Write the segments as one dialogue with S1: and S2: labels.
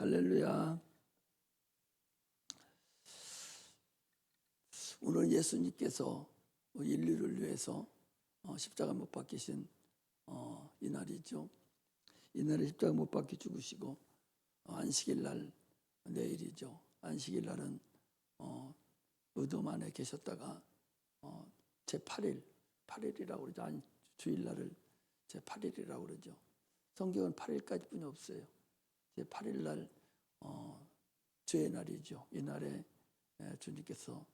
S1: 할렐루야. 오늘 예수님께서 인류를 위해서 십자가 못 박히신 이날이죠. 이날에 십자가 못 박혀 죽으시고 안식일 날 내일이죠. 안식일 날은 무덤 안에 계셨다가 제8일, 8일이라고 그러죠. 주일날을 제8일이라고 그러죠. 성경은 8일까지뿐이 없어요. 제8일 날 주의 날이죠. 이날에 주님께서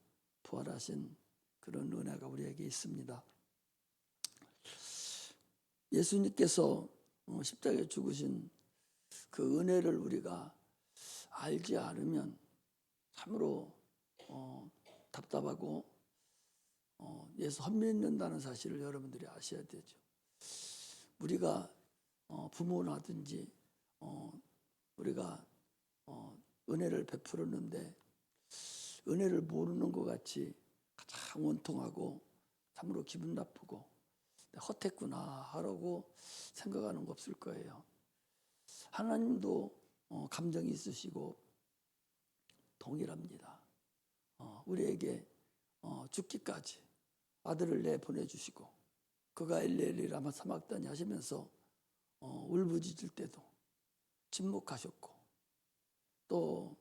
S1: 부활하신 그런 은혜가 우리에게 있습니다. 예수님께서 십자가에 죽으신 그 은혜를 우리가 알지 않으면 참으로 답답하고 예수 헛믿는다는 사실을 여러분들이 아셔야 되죠. 우리가 부모나든지 우리가 은혜를 베풀었는데 은혜를 모르는 것 같이 가장 원통하고 참으로 기분 나쁘고 헛했구나 하라고 생각하는 거 없을 거예요. 하나님도 감정이 있으시고 동일합니다. 우리에게 죽기까지 아들을 내보내주시고 그가 엘리엘리 라마 사막다니 하시면서 울부짖을 때도 침묵하셨고 또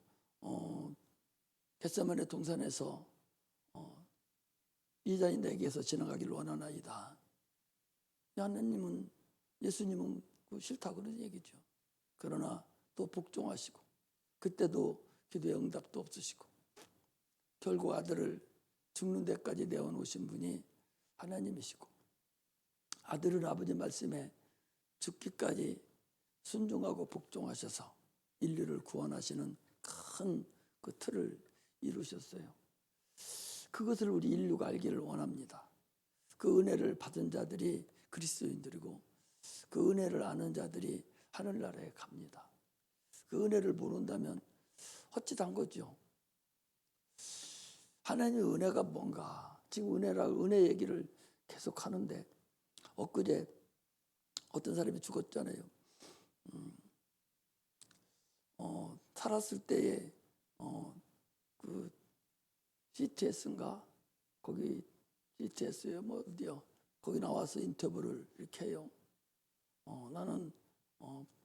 S1: 겟세마네 동산에서 이 잔이 내게서 지나가기를 원하나이다. 하나님은 예수님은 싫다 그런 얘기죠. 그러나 또 복종하시고 그때도 기도의 응답도 없으시고 결국 아들을 죽는 데까지 내어놓으신 분이 하나님이시고 아들은 아버지 말씀에 죽기까지 순종하고 복종하셔서 인류를 구원하시는 큰 그 틀을 이루셨어요. 그것을 우리 인류가 알기를 원합니다. 그 은혜를 받은 자들이 그리스도인들이고 그 은혜를 아는 자들이 하늘나라에 갑니다. 그 은혜를 모른다면 헛짓한 거죠. 하나님의 은혜가 뭔가 지금 은혜 얘기를 계속 하는데 엊그제 어떤 사람이 죽었잖아요. 살았을 때에 그 CTS인가 거기 CTS요 뭐 어디요 거기 나와서 인터뷰를 이렇게 해요. 나는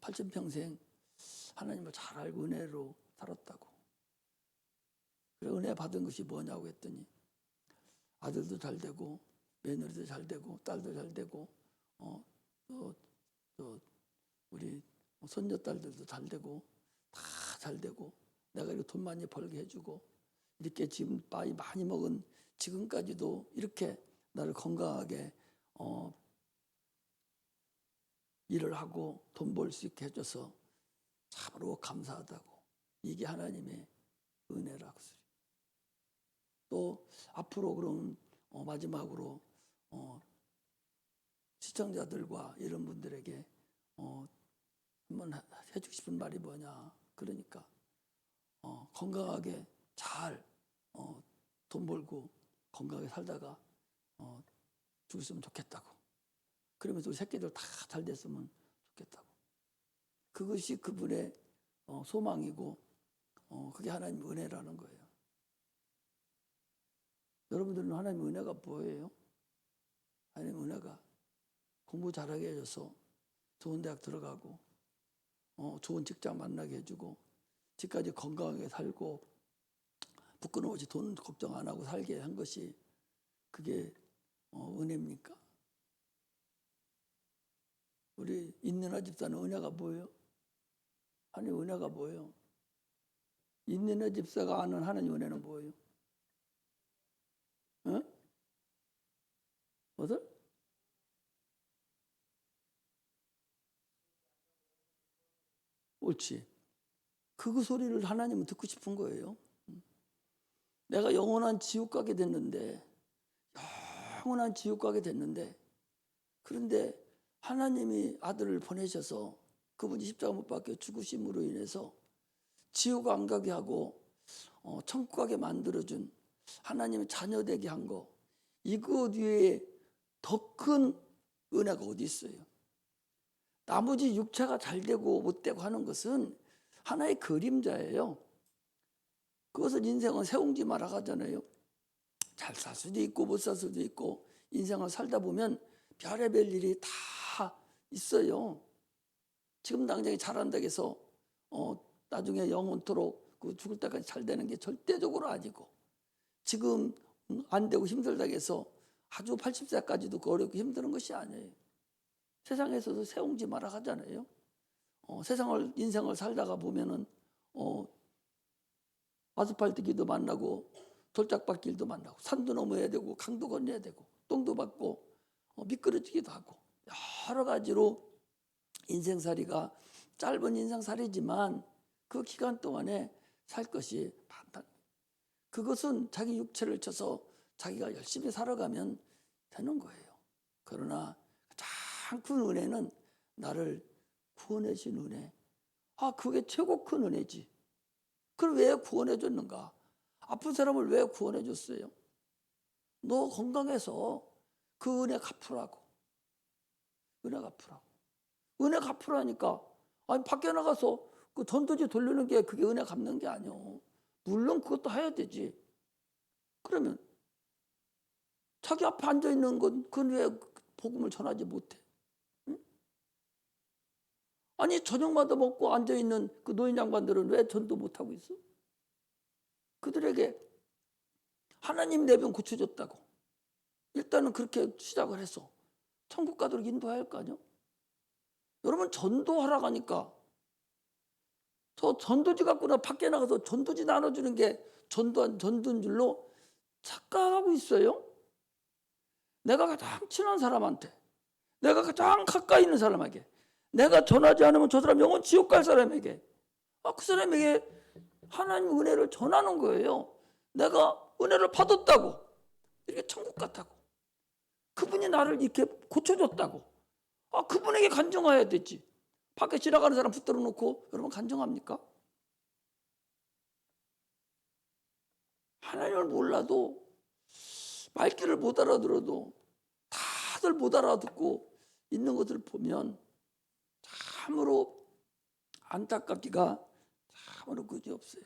S1: 80평생 하나님을 잘 알고 은혜로 살았다고. 그래 은혜 받은 것이 뭐냐고 했더니 아들도 잘 되고 며느리도 잘 되고 딸도 잘 되고 또 우리 손녀딸들도 잘 되고 다 잘 되고 내가 이렇게 돈 많이 벌게 해주고 이렇게 지금 나이 많이 먹은 지금까지도 이렇게 나를 건강하게 일을 하고 돈 벌 수 있게 해줘서 참으로 감사하다고. 이게 하나님의 은혜라고. 또 앞으로 그럼 마지막으로 시청자들과 이런 분들에게 한번 해주고 싶은 말이 뭐냐. 그러니까 건강하게 잘 돈 벌고 건강하게 살다가 죽었으면 좋겠다고. 그러면서 우리 새끼들 다 잘 됐으면 좋겠다고. 그것이 그분의 소망이고 그게 하나님의 은혜라는 거예요. 여러분들은 하나님의 은혜가 뭐예요? 하나님의 은혜가 공부 잘하게 해줘서 좋은 대학 들어가고 좋은 직장 만나게 해주고 집까지 건강하게 살고 부끄러움 없이 돈 걱정 안 하고 살게 한 것이 그게 은혜입니까? 우리 인내나 집사는 은혜가 뭐예요? 하나님 은혜가 뭐예요? 인내나 집사가 아는 하나님 은혜는 뭐예요? 뭐들? 옳지. 그 소리를 하나님은 듣고 싶은 거예요. 내가 영원한 지옥 가게 됐는데 그런데 하나님이 아들을 보내셔서 그분이 십자가 못 박혀 죽으심으로 인해서 지옥 안 가게 하고 천국 가게 만들어준 하나님의 자녀 되게 한 거, 이것 위에 더 큰 은혜가 어디 있어요? 나머지 육체가 잘 되고 못 되고 하는 것은 하나의 그림자예요. 그것을 인생은 세웅지 마라 하잖아요. 잘 살 수도 있고 못 살 수도 있고 인생을 살다 보면 별의별 일이 다 있어요. 지금 당장에 잘한다고 해서 나중에 영원토록 그 죽을 때까지 잘 되는 게 절대적으로 아니고, 지금 안 되고 힘들다고 해서 아주 80세까지도 어렵고 힘드는 것이 아니에요. 세상에서도 세웅지 마라 하잖아요. 인생을 살다가 보면은 아스팔트길도 만나고 돌짝밭길도 만나고 산도 넘어야 되고 강도 건너야 되고 똥도 받고 미끄러지기도 하고 여러 가지로 인생살이가 짧은 인생살이지만 그 기간 동안에 살 것이 많다. 그것은 자기 육체를 쳐서 자기가 열심히 살아가면 되는 거예요. 그러나 가장 큰 은혜는 나를 구원해 준 은혜. 그게 최고 큰 은혜지. 그걸 왜 구원해 줬는가? 아픈 사람을 왜 구원해 줬어요? 너 건강해서 그 은혜 갚으라고. 은혜 갚으라고. 은혜 갚으라니까. 아니 밖에 나가서 그 전도지 돌리는 게 그게 은혜 갚는 게 아니오. 물론 그것도 해야 되지. 그러면 자기 앞에 앉아 있는 건 그건 왜 복음을 전하지 못해? 응? 아니 저녁마다 먹고 앉아 있는 그 노인 양반들은 왜 전도 못 하고 있어? 그들에게 하나님 내 병 고쳐줬다고. 일단은 그렇게 시작을 해서 천국 가도록 인도해야 할 거 아니요? 여러분 전도하라고 하니까 저 전도지 갖고나 밖에 나가서 전도지 나눠주는 게 전도인 줄로 착각하고 있어요. 내가 가장 친한 사람한테, 내가 가장 가까이 있는 사람에게, 내가 전하지 않으면 저 사람 영원 지옥 갈 사람에게, 그 사람에게 하나님 은혜를 전하는 거예요. 내가 은혜를 받았다고, 이렇게 천국 같다고, 그분이 나를 이렇게 고쳐줬다고, 그분에게 간증해야 되지. 밖에 지나가는 사람 붙들어 놓고 여러분 간증합니까? 하나님을 몰라도, 말귀를 못 알아들어도 다들 못 알아듣고 있는 것을 보면 참으로 안타깝기가 참으로 그지없어요.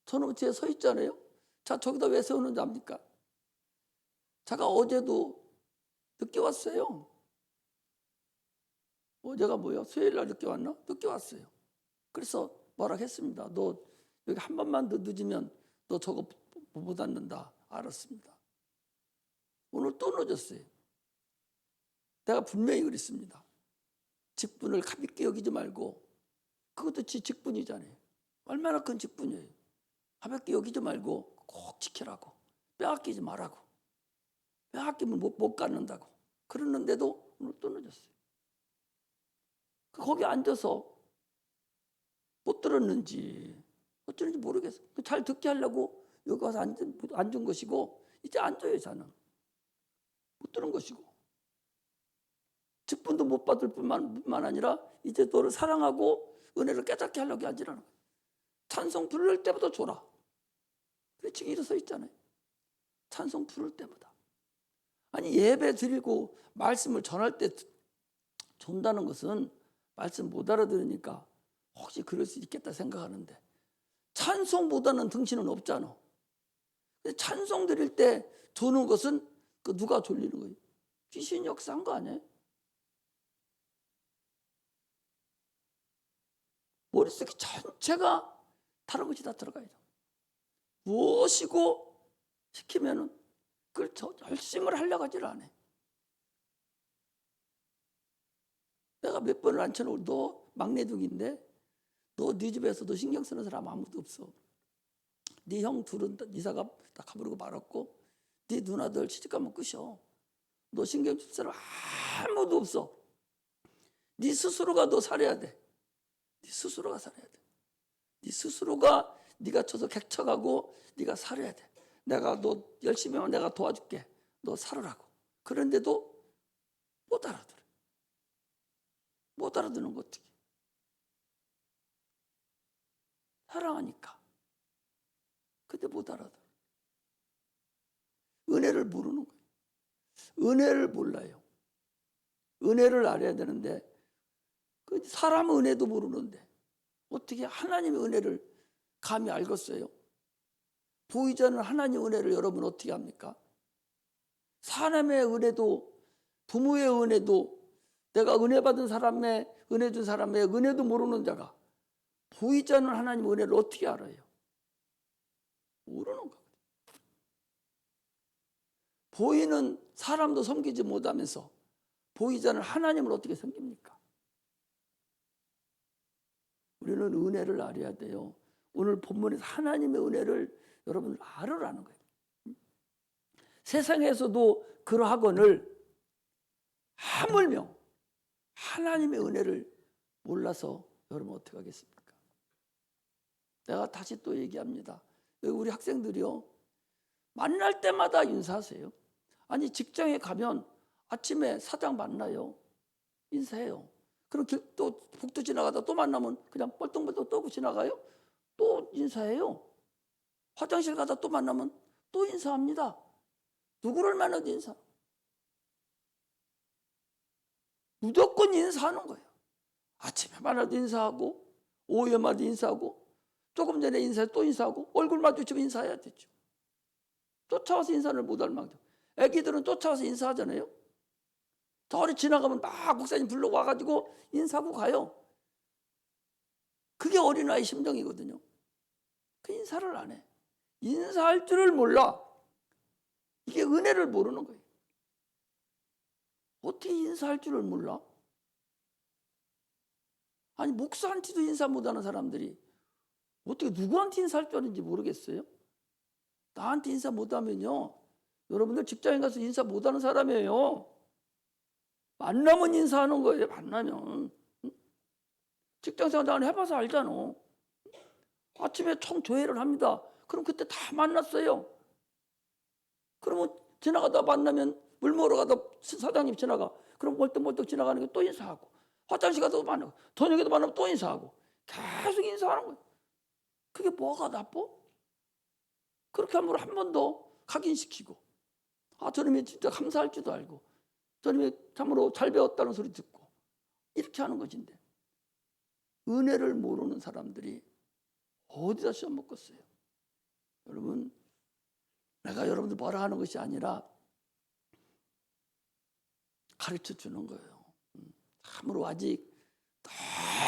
S1: 저는 뒤에 서 있잖아요. 자, 저기다 왜 세우는지 압니까? 제가 어제도 늦게 왔어요. 어제가 뭐야? 수요일 날 늦게 왔나? 늦게 왔어요. 그래서 뭐라 했습니다. 너 여기 한 번만 더 늦으면 너 저거 못 앉는다. 알았습니다. 오늘 또 늦었어요. 내가 분명히 그랬습니다. 직분을 가볍게 여기지 말고, 그것도 직분이잖아요. 얼마나 큰 직분이에요. 가볍게 여기지 말고 꼭 지키라고. 빼앗기지 말라고. 빼앗기면 못 갖는다고. 그러는데도 오늘 또 늦었어요. 거기 앉아서 못 들었는지 어쩌는지 모르겠어요. 잘 듣게 하려고 여기 와서 앉은 것이고, 이제 앉아요. 저는 못 들은 것이고, 직분도 못 받을 뿐만 아니라 이제 너를 사랑하고 은혜를 깨닫게 하려고 앉으라는 거예요. 찬송 부를 때부터 줘라. 그래 지금 일어서 있잖아요. 찬송 부를 때마다. 아니 예배 드리고 말씀을 전할 때 준다는 것은 말씀 못 알아들으니까 혹시 그럴 수 있겠다 생각하는데, 찬송보다는 등신은 없잖아. 찬송 드릴 때 조는 것은 그 누가 졸리는 거예요? 귀신 역사한 거 아니에요? 머릿속에 전체가 다른 것이 다 들어가야죠. 무엇이고 시키면은 그걸 열심을 하려고 하질 않아요. 내가 몇 번을 앉혀놓고, 너 막내둥인데 너 네 집에서도 신경 쓰는 사람 아무도 없어. 네 형 둘은 이사가 다 가버리고 말았고, 네 누나들 시집가면 끝이야. 너 신경 쓸 사람 아무도 없어. 네 스스로가 너 살아야 돼. 네 스스로가 살아야 돼. 네 스스로가 네가 쳐서 객쳐가고 네가 살아야 돼. 내가 너 열심히 하면 내가 도와줄게. 너 살으라고. 그런데도 못 알아들어. 못 알아듣는 거 어떻게? 사랑하니까. 근데 못 알아들어. 은혜를 모르는 거예요. 은혜를 몰라요. 은혜를 알아야 되는데 그 사람 은혜도 모르는데 어떻게 하나님의 은혜를 감히 알겠어요? 보이지 않는 하나님의 은혜를 여러분 어떻게 합니까? 사람의 은혜도, 부모의 은혜도, 내가 은혜 받은 사람의, 은혜 준 사람의 은혜도 모르는 자가 보이지 않는 하나님의 은혜를 어떻게 알아요? 모르는 거예요. 보이는 사람도 섬기지 못하면서 보이지 않는 하나님을 어떻게 섬깁니까? 우리는 은혜를 알아야 돼요. 오늘 본문에서 하나님의 은혜를 여러분 알으라는 거예요. 세상에서도 그러하거늘 하물며 하나님의 은혜를 몰라서 여러분 어떻게 하겠습니까? 내가 다시 또 얘기합니다. 우리 학생들이요, 만날 때마다 인사하세요. 아니 직장에 가면 아침에 사장 만나요. 인사해요. 그럼 또 복도 지나가다 또 만나면 그냥 뻘떡뻘떡 떠고 지나가요. 또 인사해요. 화장실 가다 또 만나면 또 인사합니다. 누구를 만나도 인사. 무조건 인사하는 거예요. 아침에 만나도 인사하고 오후에 만나도 인사하고 조금 전에 인사해 또 인사하고 얼굴 마주치면 인사해야 되죠. 쫓아와서 인사를 못할 망정. 애기들은 쫓아와서 인사하잖아요. 저리 지나가면 막 목사님 불러 와가지고 인사하고 가요. 그게 어린아이 심정이거든요. 그 인사를 안 해. 인사할 줄을 몰라. 이게 은혜를 모르는 거예요. 어떻게 인사할 줄을 몰라? 아니 목사한테도 인사 못하는 사람들이 어떻게 누구한테 인사할 줄 아는지 모르겠어요. 나한테 인사 못하면요, 여러분들 직장에 가서 인사 못하는 사람이에요. 만나면 인사하는 거예요. 만나면. 직장생활 나는 해봐서 알잖아. 아침에 총조회를 합니다. 그럼 그때 다 만났어요. 그러면 지나가다 만나면 물 먹으러 가다 사장님 지나가. 그럼 멀떡멀떡 지나가는 게 또 인사하고, 화장실 가도 만나고, 저녁에도 만나면 또 인사하고, 계속 인사하는 거예요. 그게 뭐가 나빠? 그렇게 함으로 한 번 더 각인시키고, 아 저놈이 진짜 감사할 줄도 알고, 저놈이 참으로 잘 배웠다는 소리 듣고, 이렇게 하는 것인데 은혜를 모르는 사람들이 어디다 시험 먹겠어요? 여러분, 내가 여러분들 뭐라 하는 것이 아니라 가르쳐 주는 거예요. 참으로 아직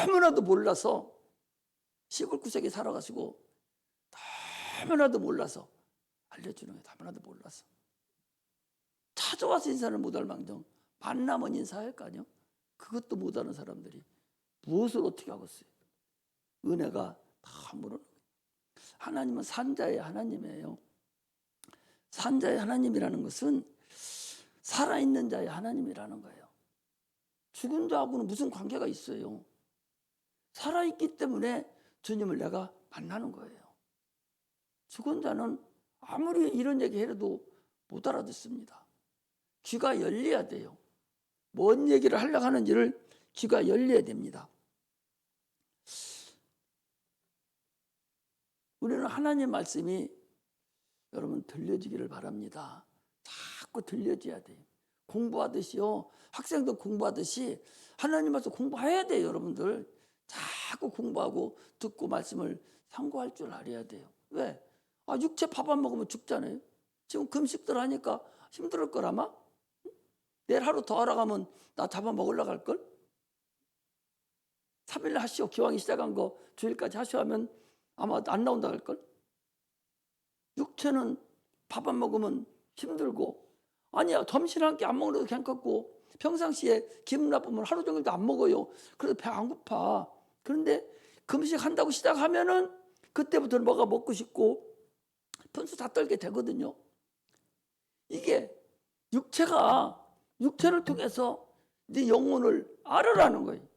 S1: 너무나도 몰라서 시골 구석에 살아가시고 너무나도 몰라서 알려주는 거예요. 너무나도 몰라서 찾아와서 인사를 못할 망정 만나면 인사할 거 아니요? 그것도 못하는 사람들이 무엇을 어떻게 하겠어요? 은혜가 다 모르는 거예요. 하나님은 산자의 하나님이에요. 산자의 하나님이라는 것은 살아있는 자의 하나님이라는 거예요. 죽은 자하고는 무슨 관계가 있어요? 살아있기 때문에 주님을 내가 만나는 거예요. 죽은 자는 아무리 이런 얘기 해도 못 알아듣습니다. 귀가 열려야 돼요. 뭔 얘기를 하려고 하는지를 귀가 열려야 됩니다. 우리는 하나님 말씀이 여러분 들려지기를 바랍니다. 자꾸 들려져야 돼요. 공부하듯이요. 학생도 공부하듯이 하나님 말씀 공부해야 돼요. 여러분들. 자꾸 공부하고 듣고 말씀을 상고할 줄 알아야 돼요. 왜? 육체 밥 안 먹으면 죽잖아요. 지금 금식들 하니까 힘들 걸 아마? 내일 하루 더 알아가면 나 잡아 먹으려고 할걸? 3일 하시오. 기왕이 시작한 거 주일까지 하시오 하면 아마 안 나온다 할걸? 육체는 밥 안 먹으면 힘들고, 아니야 점심 한 끼 안 먹어도 괜찮고 평상시에 기분 나쁘면 하루 종일도 안 먹어요. 그래도 배 안 고파. 그런데 금식한다고 시작하면은 그때부터는 뭐가 먹고 싶고 분수 다 떨게 되거든요. 이게 육체를 통해서 네 영혼을 알으라는 거예요.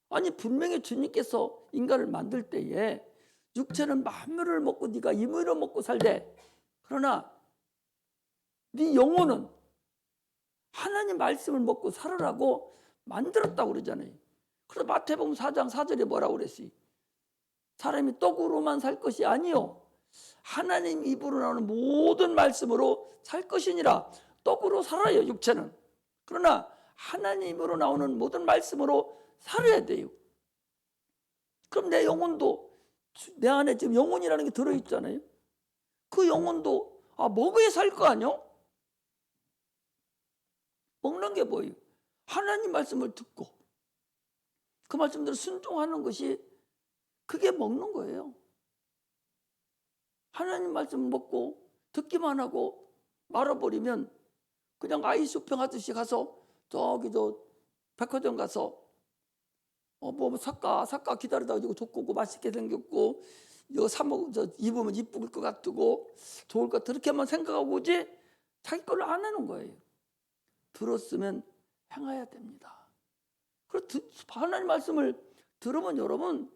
S1: 아니 분명히 주님께서 인간을 만들 때에 육체는 만물을 먹고 네가 임의로 먹고 살되, 그러나 네 영혼은 하나님 말씀을 먹고 살으라고 만들었다고 그러잖아요. 그래서 마태복음 4장 4절에 뭐라고 그랬어요? 사람이 떡으로만 살 것이 아니요 하나님 입으로 나오는 모든 말씀으로 살 것이니라. 떡으로 살아요 육체는. 그러나 하나님 입으로 나오는 모든 말씀으로 살아야 돼요. 그럼 내 영혼도, 내 안에 지금 영혼이라는 게 들어있잖아요. 그 영혼도 먹어야 살 거 아니요? 먹는 게 뭐예요? 하나님 말씀을 듣고 그 말씀대로 순종하는 것이, 그게 먹는 거예요. 하나님 말씀 먹고 듣기만 하고 말아버리면 그냥 아이쇼핑 하듯이 가서 저기 저 백화점 가서 뭐 사까 기다리다가 이거 좋고 맛있게 생겼고 이거 사 먹으면 입으면 이쁠 것 같고 좋을 것 같아, 그렇게만 생각하고 오지 자기 걸로 안 하는 거예요. 들었으면 행해야 됩니다. 하나님 말씀을 들으면, 여러분,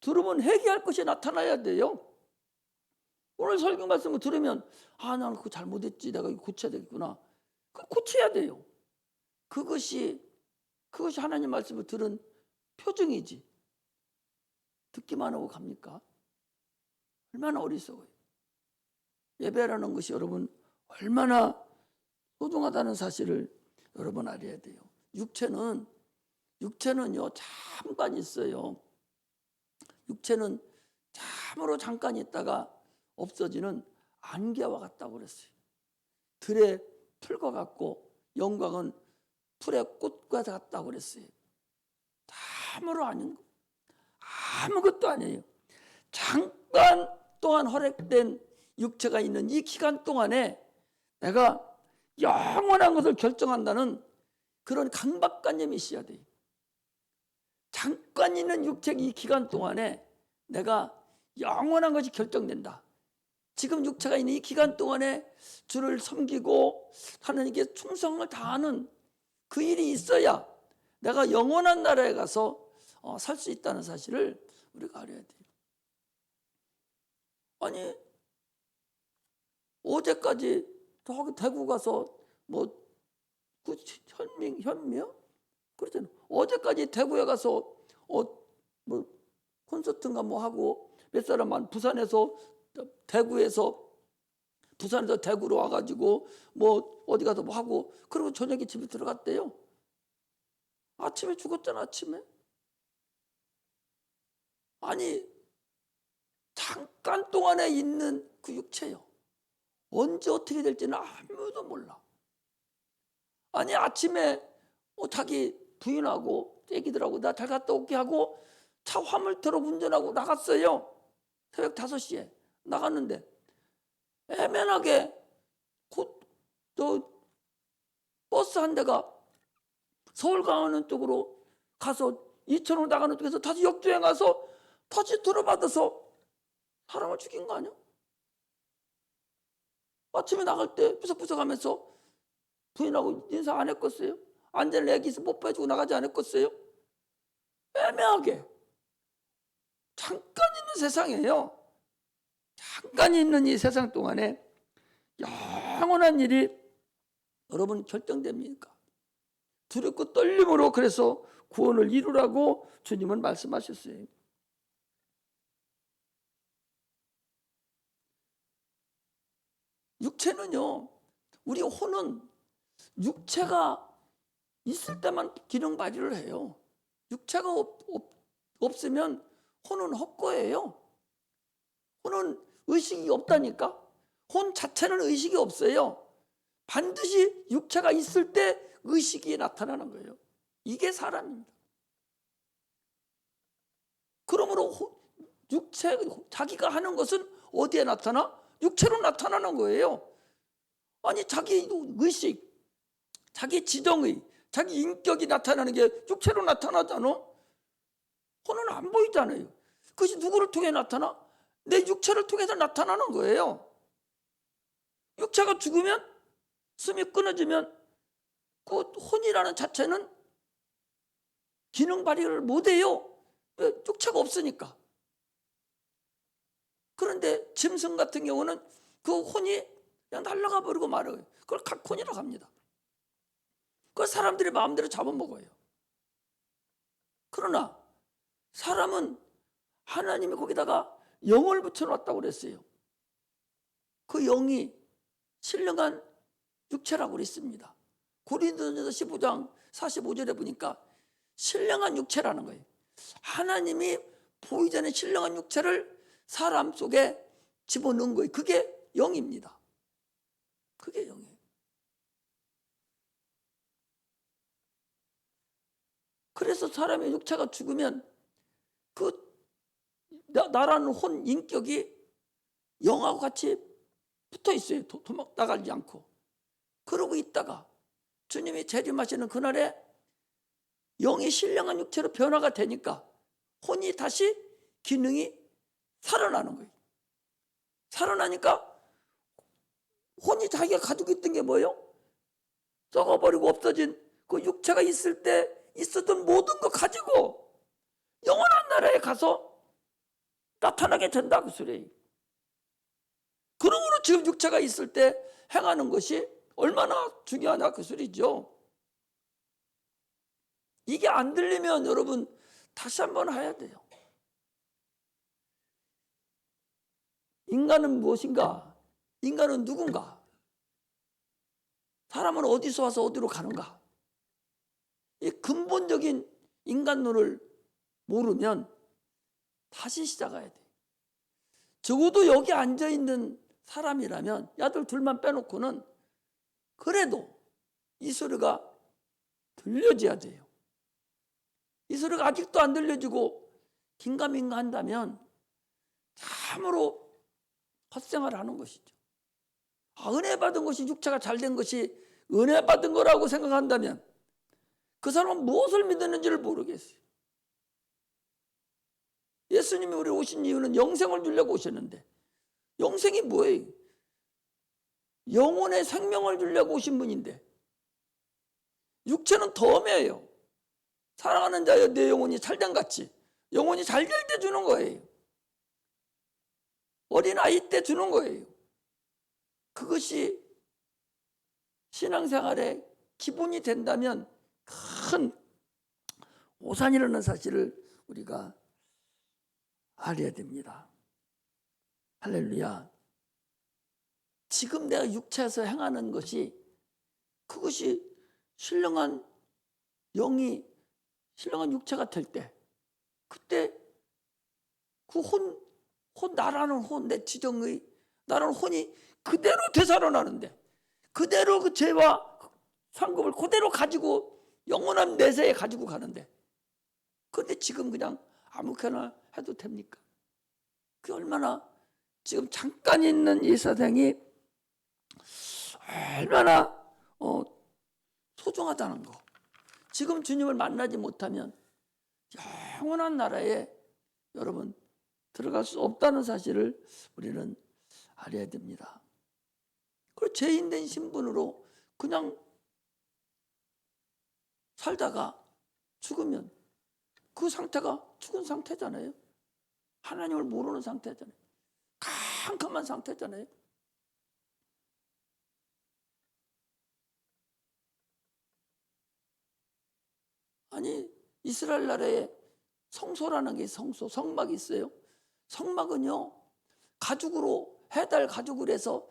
S1: 들으면 회개할 것이 나타나야 돼요. 오늘 설교 말씀을 들으면 나는 그거 잘못했지, 내가 이거 고쳐야 되겠구나, 그거 고쳐야 돼요. 그것이 하나님 말씀을 들은 표징이지. 듣기만 하고 갑니까? 얼마나 어리석어요. 예배라는 것이 여러분 얼마나 소중하다는 사실을 여러분 알아야 돼요. 육체는요 잠깐 있어요. 육체는 참으로 잠깐 있다가 없어지는 안개와 같다고 그랬어요. 들의 풀과 같고 영광은 풀의 꽃과 같다고 그랬어요. 참으로 아무것도 아니에요. 잠깐 동안 허락된 육체가 있는 이 기간 동안에 내가 영원한 것을 결정한다는 그런 강박관념이 있어야 돼요. 잠깐 있는 육체 이 기간 동안에 내가 영원한 것이 결정된다. 지금 육체가 있는 이 기간 동안에 주를 섬기고 하나님께 충성을 다하는 그 일이 있어야 내가 영원한 나라에 가서 살 수 있다는 사실을 우리가 알아야 돼요. 아니 어제까지 저기 대구 가서 그 현미요? 그렇잖아요. 어제까지 대구에 가서 콘서트인가 하고 몇 사람만 부산에서 대구로 와가지고 어디 가서 하고, 그리고 저녁에 집에 들어갔대요. 아침에 죽었잖아. 아침에. 아니 잠깐 동안에 있는 그 육체요, 언제 어떻게 될지는 아무도 몰라. 아니 아침에 자기 부인하고 애기들하고 나 잘 갔다 올게 하고 차 화물차로 운전하고 나갔어요. 새벽 5시에 나갔는데 애매하게 버스 한 대가 서울 가는 쪽으로 가서 이천으로 나가는 쪽에서 다시 역주행 가서 다시 들어받아서 사람을 죽인 거 아니야? 아침에 나갈 때 부석부석 하면서 부인하고 인사 안 했겠어요? 안전을 애기 뽀뽀해주고 나가지 않았겠어요? 애매하게 잠깐 있는 세상이에요. 잠깐 있는 이 세상 동안에 영원한 일이 여러분 결정됩니까? 두렵고 떨림으로 그래서 구원을 이루라고 주님은 말씀하셨어요. 육체는요, 우리 혼은 육체가 있을 때만 기능 발휘를 해요. 육체가 없으면 혼은 헛거예요. 혼은 의식이 없다니까. 혼 자체는 의식이 없어요. 반드시 육체가 있을 때 의식이 나타나는 거예요. 이게 사람입니다. 그러므로 자기가 하는 것은 어디에 나타나? 육체로 나타나는 거예요. 아니 자기 의식, 자기 지정의, 자기 인격이 나타나는 게 육체로 나타나잖아. 혼은 안 보이잖아요. 그것이 누구를 통해 나타나? 내 육체를 통해서 나타나는 거예요. 육체가 죽으면, 숨이 끊어지면 그 혼이라는 자체는 기능 발휘를 못해요. 육체가 없으니까. 그런데 짐승 같은 경우는 그 혼이 그냥 날아가 버리고 말아요. 그걸 각혼이라고 합니다. 그걸 사람들이 마음대로 잡아먹어요. 그러나 사람은 하나님이 거기다가 영을 붙여놨다고 그랬어요. 그 영이 신령한 육체라고 그랬습니다. 고린도전서 15장 45절에 보니까 신령한 육체라는 거예요. 하나님이 보이지 않는 신령한 육체를 사람 속에 집어넣은 거예요. 그게 영입니다. 그게 영이에요. 그래서 사람의 육체가 죽으면 그 나라는 혼 인격이 영하고 같이 붙어 있어요. 도망 나가지 않고. 그러고 있다가 주님이 재림하시는 그날에 영이 신령한 육체로 변화가 되니까 혼이 다시 기능이 살아나는 거예요. 살아나니까 혼이 자기가 가지고 있던 게 뭐예요? 썩어버리고 없어진 그 육체가 있을 때 있었던 모든 거 가지고 영원한 나라에 가서 나타나게 된다 그 소리예요. 그러므로 지금 육체가 있을 때 행하는 것이 얼마나 중요하냐 그 소리죠. 이게 안 들리면 여러분 다시 한번 해야 돼요. 인간은 무엇인가? 인간은 누군가? 사람은 어디서 와서 어디로 가는가? 이 근본적인 인간론을 모르면 다시 시작해야 돼. 적어도 여기 앉아있는 사람이라면 야들 둘만 빼놓고는 그래도 이 소리가 들려져야 돼요. 이 소리가 아직도 안 들려지고 긴가민가 한다면 참으로 헛생활을 하는 것이죠. 은혜 받은 것이 육체가 잘된 것이 은혜 받은 거라고 생각한다면 그 사람은 무엇을 믿었는지를 모르겠어요. 예수님이 우리 오신 이유는 영생을 주려고 오셨는데 영생이 뭐예요? 영혼의 생명을 주려고 오신 분인데 육체는 덤이에요. 사랑하는 자여 내 영혼이 살단같이 영혼이 잘 될 때 주는 거예요. 어린아이 때 주는 거예요. 그것이 신앙생활의 기본이 된다면 큰 오산이라는 사실을 우리가 알아야 됩니다. 할렐루야. 지금 내가 육체에서 행하는 것이 그것이 신령한 영이 신령한 육체가 될 때 그때 그 나라는 혼, 내 지정의 나라는 혼이 그대로 되살아나는데 그대로 그 죄와 상급을 그대로 가지고 영원한 내세에 가지고 가는데 그런데 지금 그냥 아무렇게나 해도 됩니까? 그게 얼마나 지금 잠깐 있는 이 세상이 얼마나 소중하다는 거. 지금 주님을 만나지 못하면 영원한 나라에 여러분 들어갈 수 없다는 사실을 우리는 알아야 됩니다. 그리고 죄인된 신분으로 그냥 살다가 죽으면 그 상태가 죽은 상태잖아요. 하나님을 모르는 상태잖아요. 캄캄한 상태잖아요. 아니 이스라엘 나라에 성소라는 게 성막이 있어요. 성막은요 가죽으로 해달 가죽으로 해서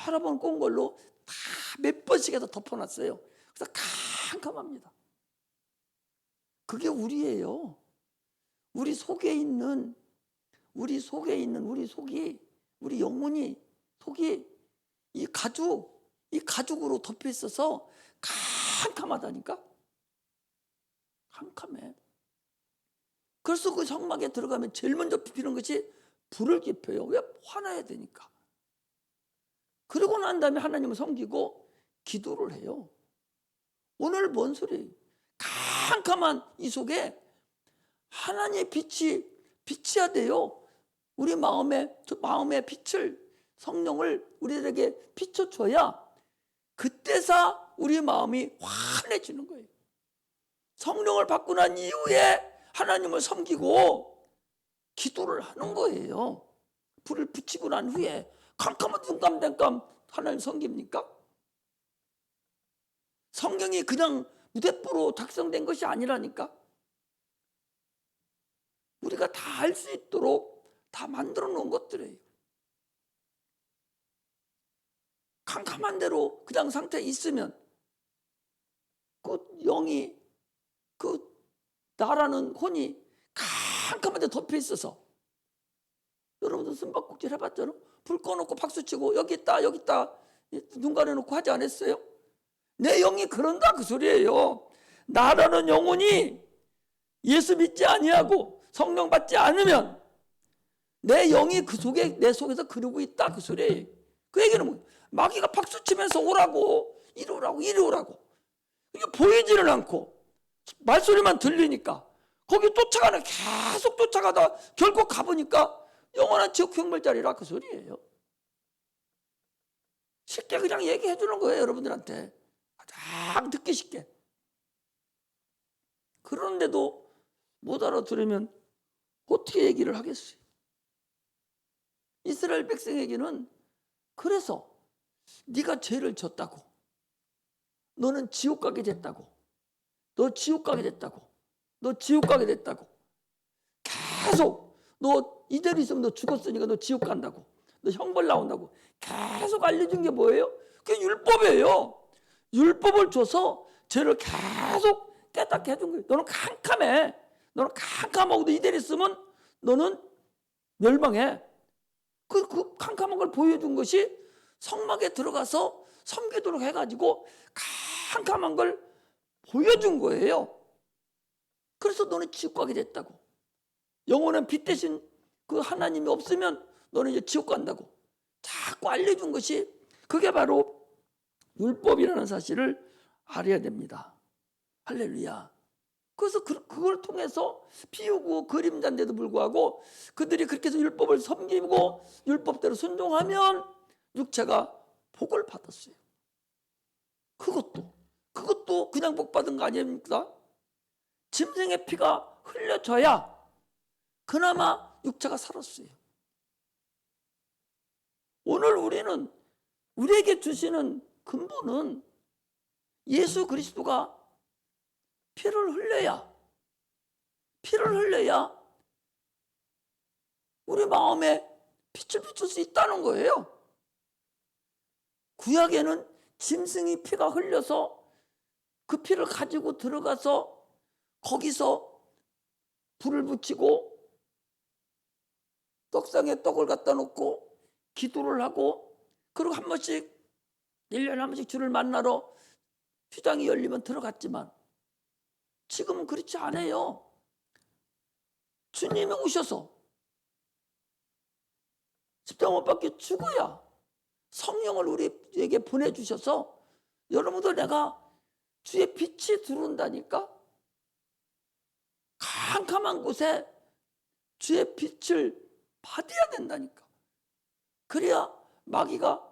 S1: 여러 번 꼰 걸로 다 몇 번씩 해서 덮어놨어요. 그래서 캄캄합니다. 그게 우리예요. 우리 속에 있는 우리 속이 우리 영혼이 속이 이 가죽으로 덮여 있어서 캄캄하다니까. 캄캄해. 그래서 그 성막에 들어가면 제일 먼저 피는 것이 불을 지펴요. 왜? 화나야 되니까. 그러고 난 다음에 하나님을 섬기고 기도를 해요. 오늘 뭔 소리예요? 캄캄한 이 속에 하나님의 빛이 비쳐야 돼요. 우리 마음의 빛을 성령을 우리들에게 비춰줘야 그때서 우리 마음이 환해지는 거예요. 성령을 받고 난 이후에 하나님을 섬기고 기도를 하는 거예요. 불을 붙이고 난 후에 캄캄한 깜깜 하나님 섬깁니까? 성경이 그냥 무대뽀로 작성된 것이 아니라니까. 우리가 다 알 수 있도록 다 만들어 놓은 것들이에요. 캄캄한 대로 그냥 상태에 있으면 그 영이 그 나라는 혼이 캄캄한 데 덮여 있어서, 여러분들 숨바꼭질 해봤잖아요. 불 꺼놓고 박수치고 여기 있다 여기 있다 눈 가려놓고 하지 않았어요? 내 영이 그런다 그 소리예요. 나라는 영혼이 예수 믿지 아니하고 성령 받지 않으면 내 영이 그 속에, 내 속에서 그러고 있다 그 소리예요. 그 얘기는 뭐, 마귀가 박수치면서 오라고 이리 오라고 이리 오라고, 이게 보이지는 않고 말소리만 들리니까 거기 쫓아가는, 계속 쫓아가다 결국 가보니까 영원한 지옥 형벌자리라 그 소리예요. 쉽게 그냥 얘기해 주는 거예요, 여러분들한테. 가장 듣기 쉽게. 그런데도 못 알아들으면 어떻게 얘기를 하겠어요? 이스라엘 백성에게는 그래서 네가 죄를 졌다고, 너는 지옥 가게 됐다고, 너 지옥 가게 됐다고, 너 지옥 가게 됐다고, 계속 너 이대로 있으면 너 죽었으니까 너 지옥 간다고, 너 형벌 나온다고 계속 알려준 게 뭐예요? 그게 율법이에요. 율법을 줘서 죄를 계속 깨닫게 해준 거예요. 너는 캄캄해. 너는 캄캄하고 너 이대로 있으면 너는 멸망해. 그 캄캄한 걸 보여준 것이 성막에 들어가서 섬기도록 해가지고 캄캄한 걸 보여준 거예요. 그래서 너는 지옥 가게 됐다고. 영원한 빛 대신 그 하나님이 없으면 너는 이제 지옥 간다고 자꾸 알려준 것이, 그게 바로 율법이라는 사실을 알아야 됩니다. 할렐루야. 그래서 그걸 통해서 비우고 그림자인데도 불구하고 그들이 그렇게 해서 율법을 섬기고 율법대로 순종하면 육체가 복을 받았어요. 그것도 그냥 복 받은 거 아닙니까? 짐승의 피가 흘려져야 그나마 육체가 살았어요. 오늘 우리는, 우리에게 주시는 근본은 예수 그리스도가 피를 흘려야 우리 마음에 빛을 비출 수 있다는 거예요. 구약에는 짐승이 피가 흘려서 그 피를 가지고 들어가서 거기서 불을 붙이고 떡상에 떡을 갖다 놓고 기도를 하고, 그리고 한 번씩 1년에 한 번씩 주를 만나러 휘장이 열리면 들어갔지만 지금은 그렇지 않아요. 주님이 오셔서 십자가 못 박혀 죽어야 성령을 우리에게 보내주셔서, 여러분들 내가 주의 빛이 들어온다니까, 캄캄한 곳에 주의 빛을 받아야 된다니까. 그래야 마귀가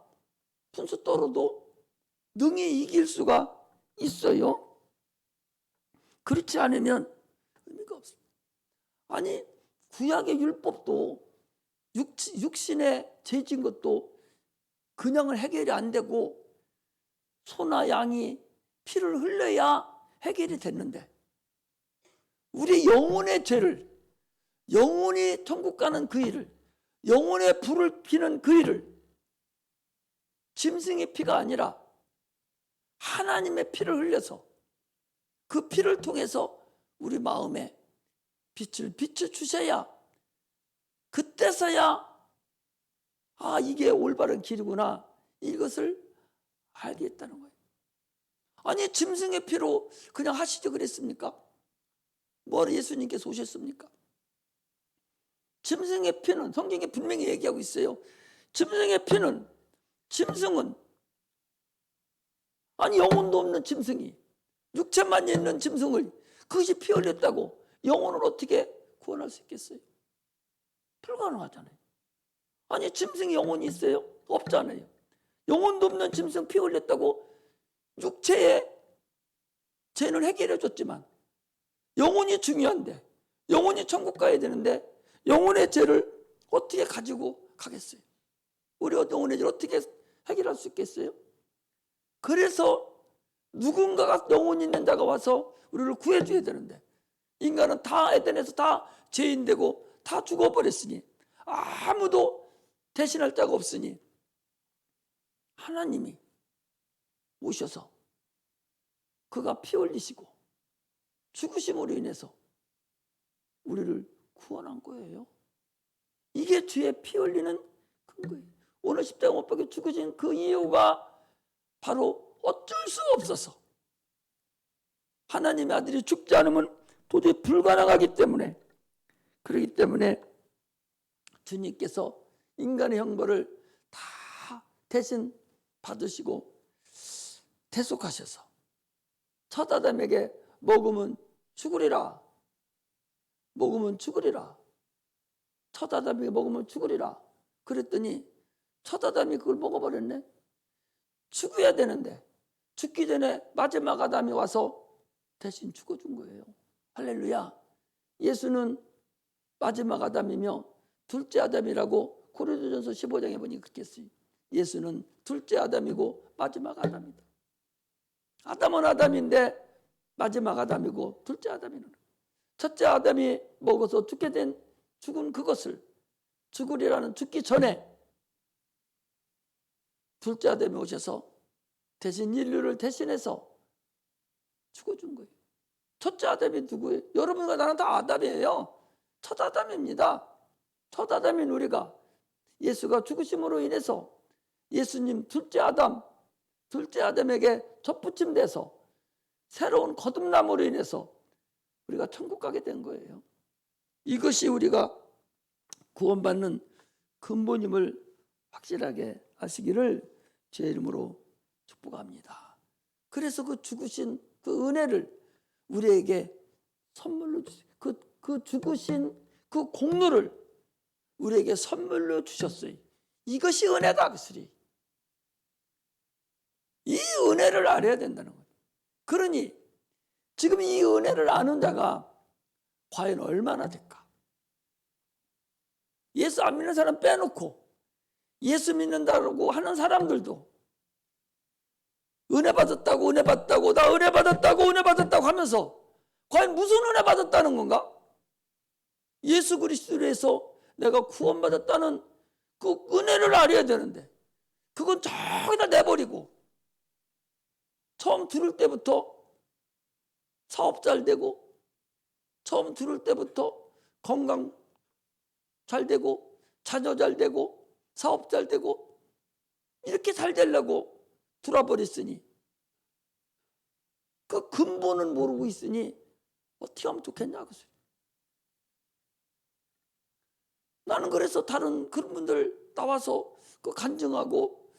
S1: 분수 떨어도 능히 이길 수가 있어요. 그렇지 않으면 의미가 없습니다. 아니, 구약의 율법도 육신에 죄진 것도 그냥은 해결이 안 되고 소나 양이 피를 흘려야 해결이 됐는데, 우리 영혼의 죄를, 영혼이 천국 가는 그 일을, 영혼의 불을 피는 그 일을 짐승의 피가 아니라 하나님의 피를 흘려서 그 피를 통해서 우리 마음에 빛을 비춰주셔야, 그때서야 이게 올바른 길이구나, 이것을 알겠다는 거예요. 아니, 짐승의 피로 그냥 하시지 그랬습니까? 뭐 예수님께서 오셨습니까? 짐승의 피는, 성경에 분명히 얘기하고 있어요. 짐승의 피는, 짐승은, 아니 영혼도 없는 짐승이, 육체만 있는 짐승을 그것이 피 흘렸다고 영혼을 어떻게 구원할 수 있겠어요? 불가능하잖아요. 아니, 짐승이 영혼이 있어요? 없잖아요. 영혼도 없는 짐승 피 흘렸다고 육체의 죄는 해결해 줬지만 영혼이 중요한데, 영혼이 천국 가야 되는데 영혼의 죄를 어떻게 가지고 가겠어요? 우리 영혼의 죄를 어떻게 해결할 수 있겠어요? 그래서 누군가가 영혼 있는 자가 와서 우리를 구해줘야 되는데, 인간은 다 에덴에서 다 죄인되고 다 죽어버렸으니 아무도 대신할 자가 없으니 하나님이 오셔서 그가 피 흘리시고 죽으심으로 인해서 우리를 구원한 거예요. 이게 주의 피 흘리는 근거예요. 오늘 십자가 못 박혀 죽으신 그 이유가 바로 어쩔 수 없어서 하나님의 아들이 죽지 않으면 도저히 불가능하기 때문에, 그렇기 때문에 주님께서 인간의 형벌을 다 대신 받으시고 대속하셔서 첫 아담에게 먹으면 죽으리라, 먹으면 죽으리라, 첫 아담에게 먹으면 죽으리라 그랬더니 첫 아담이 그걸 먹어버렸네. 죽어야 되는데 죽기 전에 마지막 아담이 와서 대신 죽어준 거예요. 할렐루야. 예수는 마지막 아담이며 둘째 아담이라고 고린도전서 15장에 보니 그렇게 했어요. 예수는 둘째 아담이고 마지막 아담이다. 아담은 아담인데 마지막 아담이고 둘째 아담이는, 첫째 아담이 먹어서 죽게 된 죽은 그것을 죽으리라는 죽기 전에 둘째 아담이 오셔서 대신 인류를 대신해서 죽어준 거예요. 첫째 아담이 누구예요? 여러분과 나는 다 아담이에요. 첫 아담입니다. 첫 아담인 우리가 예수가 죽으심으로 인해서 예수님 둘째 아담에게 접붙임돼서 새로운 거듭남으로 인해서 우리가 천국 가게 된 거예요. 이것이 우리가 구원받는 근본임을 확실하게 아시기를 주의 이름으로 축복합니다. 그래서 그 죽으신 그 은혜를 우리에게 선물로 주세요. 그 죽으신 그 공로를 우리에게 선물로 주셨어요. 이것이 은혜다. 그것이 이 은혜를 알아야 된다는 거예요. 그러니 지금 이 은혜를 아는 자가 과연 얼마나 될까? 예수 안 믿는 사람 빼놓고 예수 믿는다고 하는 사람들도 은혜 받았다고 나 은혜 받았다고 하면서 과연 무슨 은혜 받았다는 건가? 예수 그리스도로 해서 내가 구원받았다는 그 은혜를 알아야 되는데 그건 저기다 내버리고 처음 들을 때부터 사업 잘 되고 처음 들을 때부터 건강 잘 되고 자녀 잘 되고 사업 잘 되고 이렇게 잘 되려고 돌아버렸으니 그 근본은 모르고 있으니 어떻게 하면 좋겠냐. 나는 그래서 다른 그런 분들 나와서 그 간증하고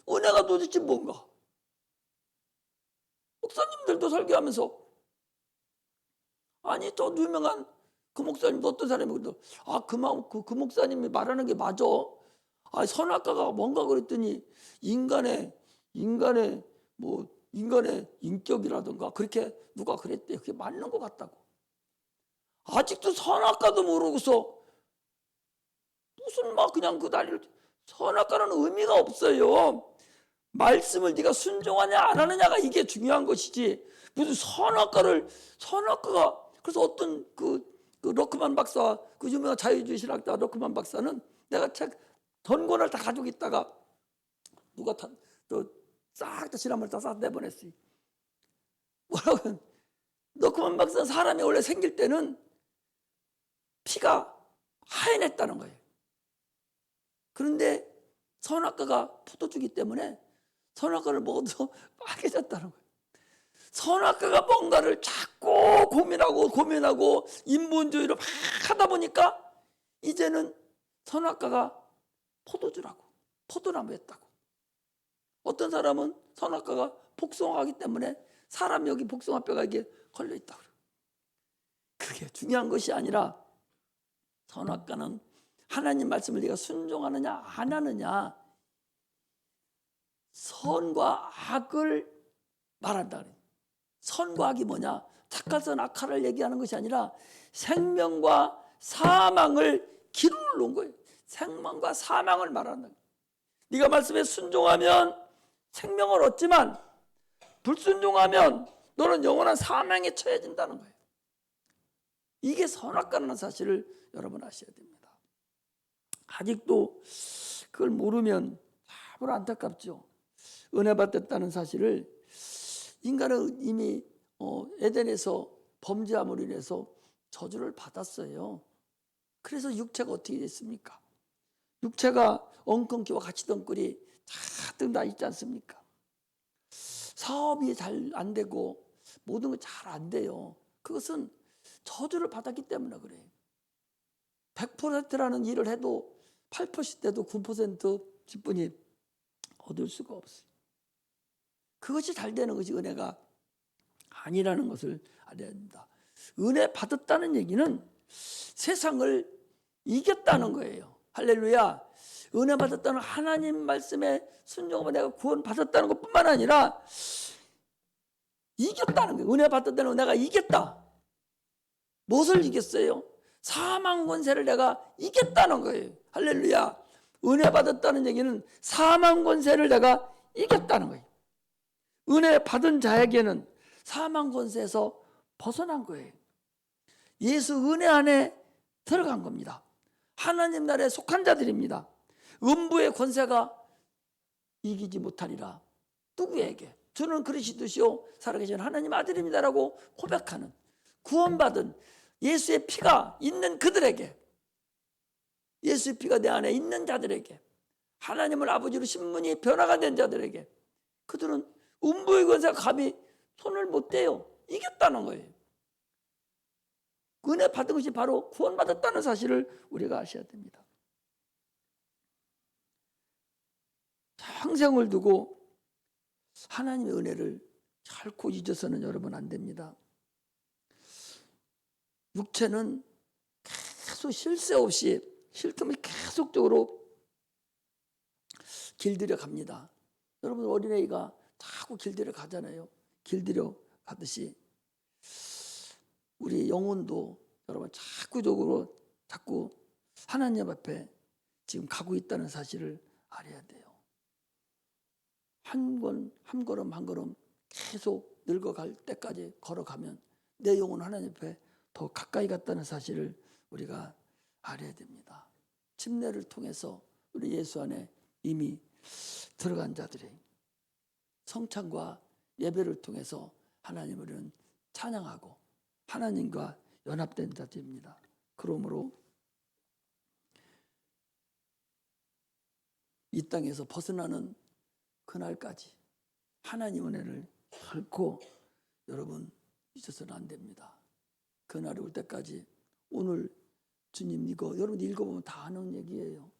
S1: 은혜가 도대체 뭔가, 목사님들도 설교하면서 아니 저 유명한 그 목사님도 어떤 사람이거든. 그 목사님이 말하는 게 맞아. 선악과가 뭔가 그랬더니 인간의 인격이라든가 그렇게 누가 그랬대. 그게 맞는 것 같다고. 아직도 선악과도 모르고서 무슨 그냥 그 난리를. 선악과는 의미가 없어요. 말씀을 네가 순종하냐 안 하느냐가 이게 중요한 것이지 무슨 선악과가. 그래서 어떤 그 러크만 박사, 그 유명한 자유주의 신학자 러크만 박사는 내가 책 전권을 다 가지고 있다가 누가 싹 다 지난번에 싹 내보냈어요. 뭐라고? 러크만 박사는 사람이 원래 생길 때는 피가 하얘냈다는 거예요. 그런데 선악과가 포도주기 때문에 선악과를 먹어도 빨개졌다는 거예요. 선악과가 뭔가를 자꾸 고민하고 인본주의로 막 하다 보니까 이제는 선악과가 포도주라고, 포도나무였다고. 어떤 사람은 선악과가 복숭아하기 때문에 사람 여기 복숭아뼈가 이게 걸려있다고. 그게 중요한 것이 아니라 선악과는 하나님 말씀을 네가 순종하느냐 안 하느냐, 선과 악을 말한다. 선과 악이 뭐냐? 착한 선 악화를 얘기하는 것이 아니라 생명과 사망을 기록을 놓은 거예요. 생명과 사망을 말하는 거예요. 네가 말씀에 순종하면 생명을 얻지만 불순종하면 너는 영원한 사망에 처해진다는 거예요. 이게 선악과라는 사실을 여러분 아셔야 됩니다. 아직도 그걸 모르면 참으로 안타깝죠. 은혜 받았다는 사실을 인간은 이미 에덴에서 범죄함으로 인해서 저주를 받았어요. 그래서 육체가 어떻게 됐습니까? 육체가 엉겅퀴와 가시덩굴이 가득 나 있지 않습니까? 사업이 잘 안 되고 모든 거 잘 안 돼요. 그것은 저주를 받았기 때문에 그래요. 100%라는 일을 해도 8%도 9% 직분이 얻을 수가 없어요. 그것이 잘 되는 것이 은혜가 아니라는 것을 알아야 됩니다. 은혜 받았다는 얘기는 세상을 이겼다는 거예요. 할렐루야. 은혜 받았다는 하나님 말씀에 순종하고 내가 구원 받았다는 것뿐만 아니라 이겼다는 거예요. 은혜 받았다는 건 내가 이겼다. 무엇을 이겼어요? 사망 권세를 내가 이겼다는 거예요. 할렐루야. 은혜 받았다는 얘기는 사망 권세를 내가 이겼다는 거예요. 은혜 받은 자에게는 사망 권세에서 벗어난 거예요. 예수 은혜 안에 들어간 겁니다. 하나님 나라에 속한 자들입니다. 음부의 권세가 이기지 못하리라. 누구에게? 저는 그리스도시요 살아계신 하나님 아들입니다라고 고백하는, 구원받은 예수의 피가 있는 그들에게, 예수의 피가 내 안에 있는 자들에게, 하나님을 아버지로 신분이 변화가 된 자들에게, 그들은 음부의 권세가 감히 손을 못 대요. 이겼다는 거예요. 은혜 받은 것이 바로 구원받았다는 사실을 우리가 아셔야 됩니다. 평생을 두고 하나님의 은혜를 결코 잊어서는 여러분 안 됩니다. 육체는 계속 쉴 새 없이 쉴 틈을 계속적으로 길들여 갑니다. 여러분 어린아이가 자꾸 길들여 가잖아요. 길들여 가듯이 우리 영혼도 여러분 자꾸 하나님 앞에 지금 가고 있다는 사실을 알아야 돼요. 한 걸음 한 걸음 계속 늙어갈 때까지 걸어가면 내 영혼은 하나님 앞에 더 가까이 갔다는 사실을 우리가 알아야 됩니다. 침례를 통해서 우리 예수 안에 이미 들어간 자들이 성찬과 예배를 통해서 하나님을 찬양하고 하나님과 연합된 자들입니다. 그러므로 이 땅에서 벗어나는 그날까지 하나님 은혜를 결코 여러분 잊어서는 안 됩니다. 그날이 올 때까지 오늘 주님 이거 여러분 읽어보면 다 아는 얘기예요.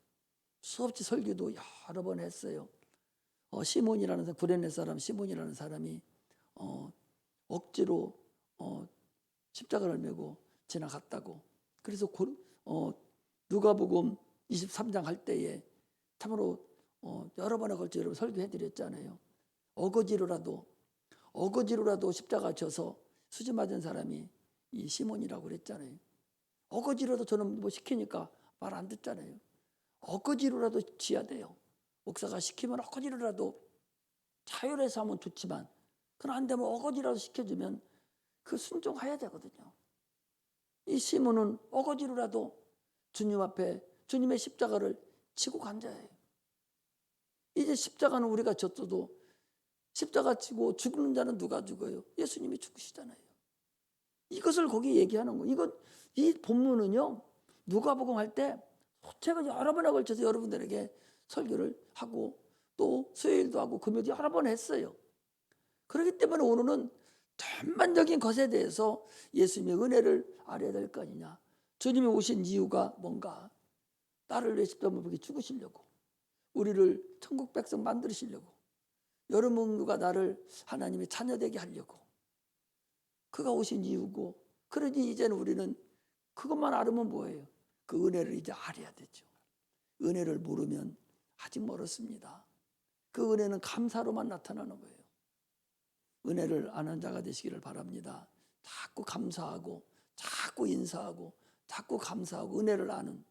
S1: 수없이 설교도 여러 번 했어요. 시몬이라는 사람, 구레네 사람 시몬이라는 사람이 억지로 십자가를 메고 지나갔다고. 그래서 누가복음 23장 할 때에 참으로 여러 번에 걸쳐 여러분 설교해드렸잖아요. 어거지로라도 십자가 져서 수지 맞은 사람이 이 시몬이라고 그랬잖아요. 어거지로도 저는 뭐 시키니까 말 안 듣잖아요. 어거지로라도 지어야 돼요. 목사가 시키면 어거지로라도 자율해서 하면 좋지만 그건 안 되면 어거지라도 시켜주면 그 순종해야 되거든요. 이 시몬은 어거지로라도 주님 앞에 주님의 십자가를 지고 간 자예요. 이제 십자가는 우리가 졌어도 십자가 지고 죽는 자는 누가 죽어요? 예수님이 죽으시잖아요. 이것을 거기 얘기하는 거예요. 이 본문은요, 누가복음 할 때 제가 여러 번에 걸쳐서 여러분들에게 설교를 하고 또 수요일도 하고 금요일도 여러 번 했어요. 그렇기 때문에 오늘은 전반적인 것에 대해서 예수님의 은혜를 알아야 될 거 아니냐. 주님이 오신 이유가 뭔가? 나를 위해 십자가에 못 박혀 죽으시려고, 우리를 천국 백성 만드시려고, 여러분과 나를 하나님의 자녀되게 하려고 그가 오신 이유고, 그러니 이제는 우리는 그것만 알으면 뭐예요? 그 은혜를 이제 알아야 되죠. 은혜를 모르면 아직 멀었습니다. 그 은혜는 감사로만 나타나는 거예요. 은혜를 아는 자가 되시기를 바랍니다. 자꾸 감사하고 자꾸 인사하고 자꾸 감사하고 은혜를 아는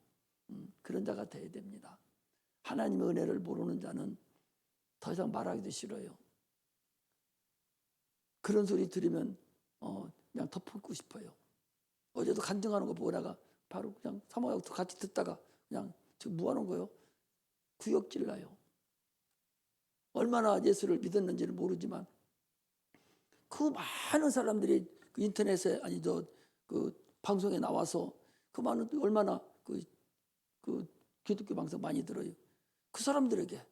S1: 그런 자가 되어야 됩니다. 하나님의 은혜를 모르는 자는 더 이상 말하기도 싫어요. 그런 소리 들으면 그냥 덮고 싶어요. 어제도 간증하는 거 보고 내가 바로 그냥 사모하고 같이 듣다가 그냥 지금 뭐 하는 거예요? 구역질 나요. 얼마나 예수를 믿었는지를 모르지만 그 많은 사람들이 그 인터넷에 그 방송에 나와서 그 많은 얼마나 그 기독교 방송 많이 들어요. 그 사람들에게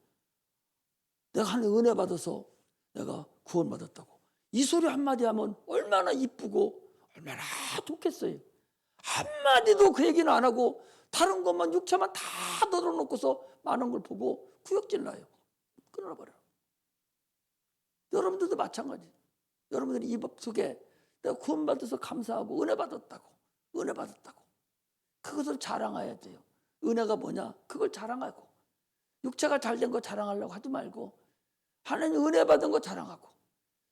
S1: 내가 하나님 은혜 받아서 내가 구원받았다고 이 소리 한마디 하면 얼마나 이쁘고 얼마나 좋겠어요. 한마디도 그 얘기는 안 하고 다른 것만 육체만 다 덜어놓고서 많은 걸 보고 구역질 나요. 끊어버려. 여러분들도 마찬가지. 여러분들이 이 법 속에 내가 구원받아서 감사하고 은혜 받았다고 그것을 자랑해야 돼요. 은혜가 뭐냐? 그걸 자랑하고 육체가 잘된 거 자랑하려고 하지 말고 하나님 은혜 받은 거 자랑하고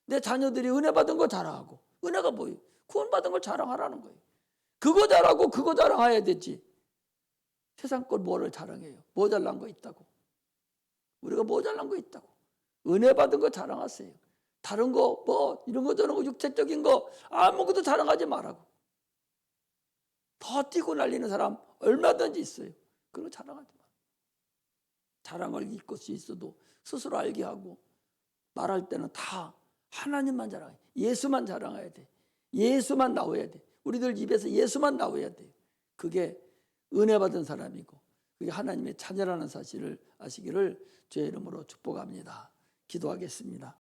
S1: 내 자녀들이 은혜 받은 거 자랑하고 은혜가 뭐예요? 구원받은 걸 자랑하라는 거예요. 그거 잘하고 그거 자랑해야 되지. 세상 걸 뭐를 자랑해요? 모자란 거 있다고. 우리가 모자란 거 있다고. 은혜 받은 거 자랑하세요. 다른 거 뭐 이런 거 저런 거 육체적인 거 아무것도 자랑하지 말라고. 더 뛰고 날리는 사람 얼마든지 있어요. 그런 거 자랑하지 마. 자랑할 것이 있어도 스스로 알게 하고 말할 때는 다 하나님만 자랑해. 예수만 자랑해야 돼. 예수만 나와야 돼. 우리들 입에서 예수만 나와야 돼. 그게 은혜 받은 사람이고 그게 하나님의 자녀라는 사실을 아시기를 주의 이름으로 축복합니다. 기도하겠습니다.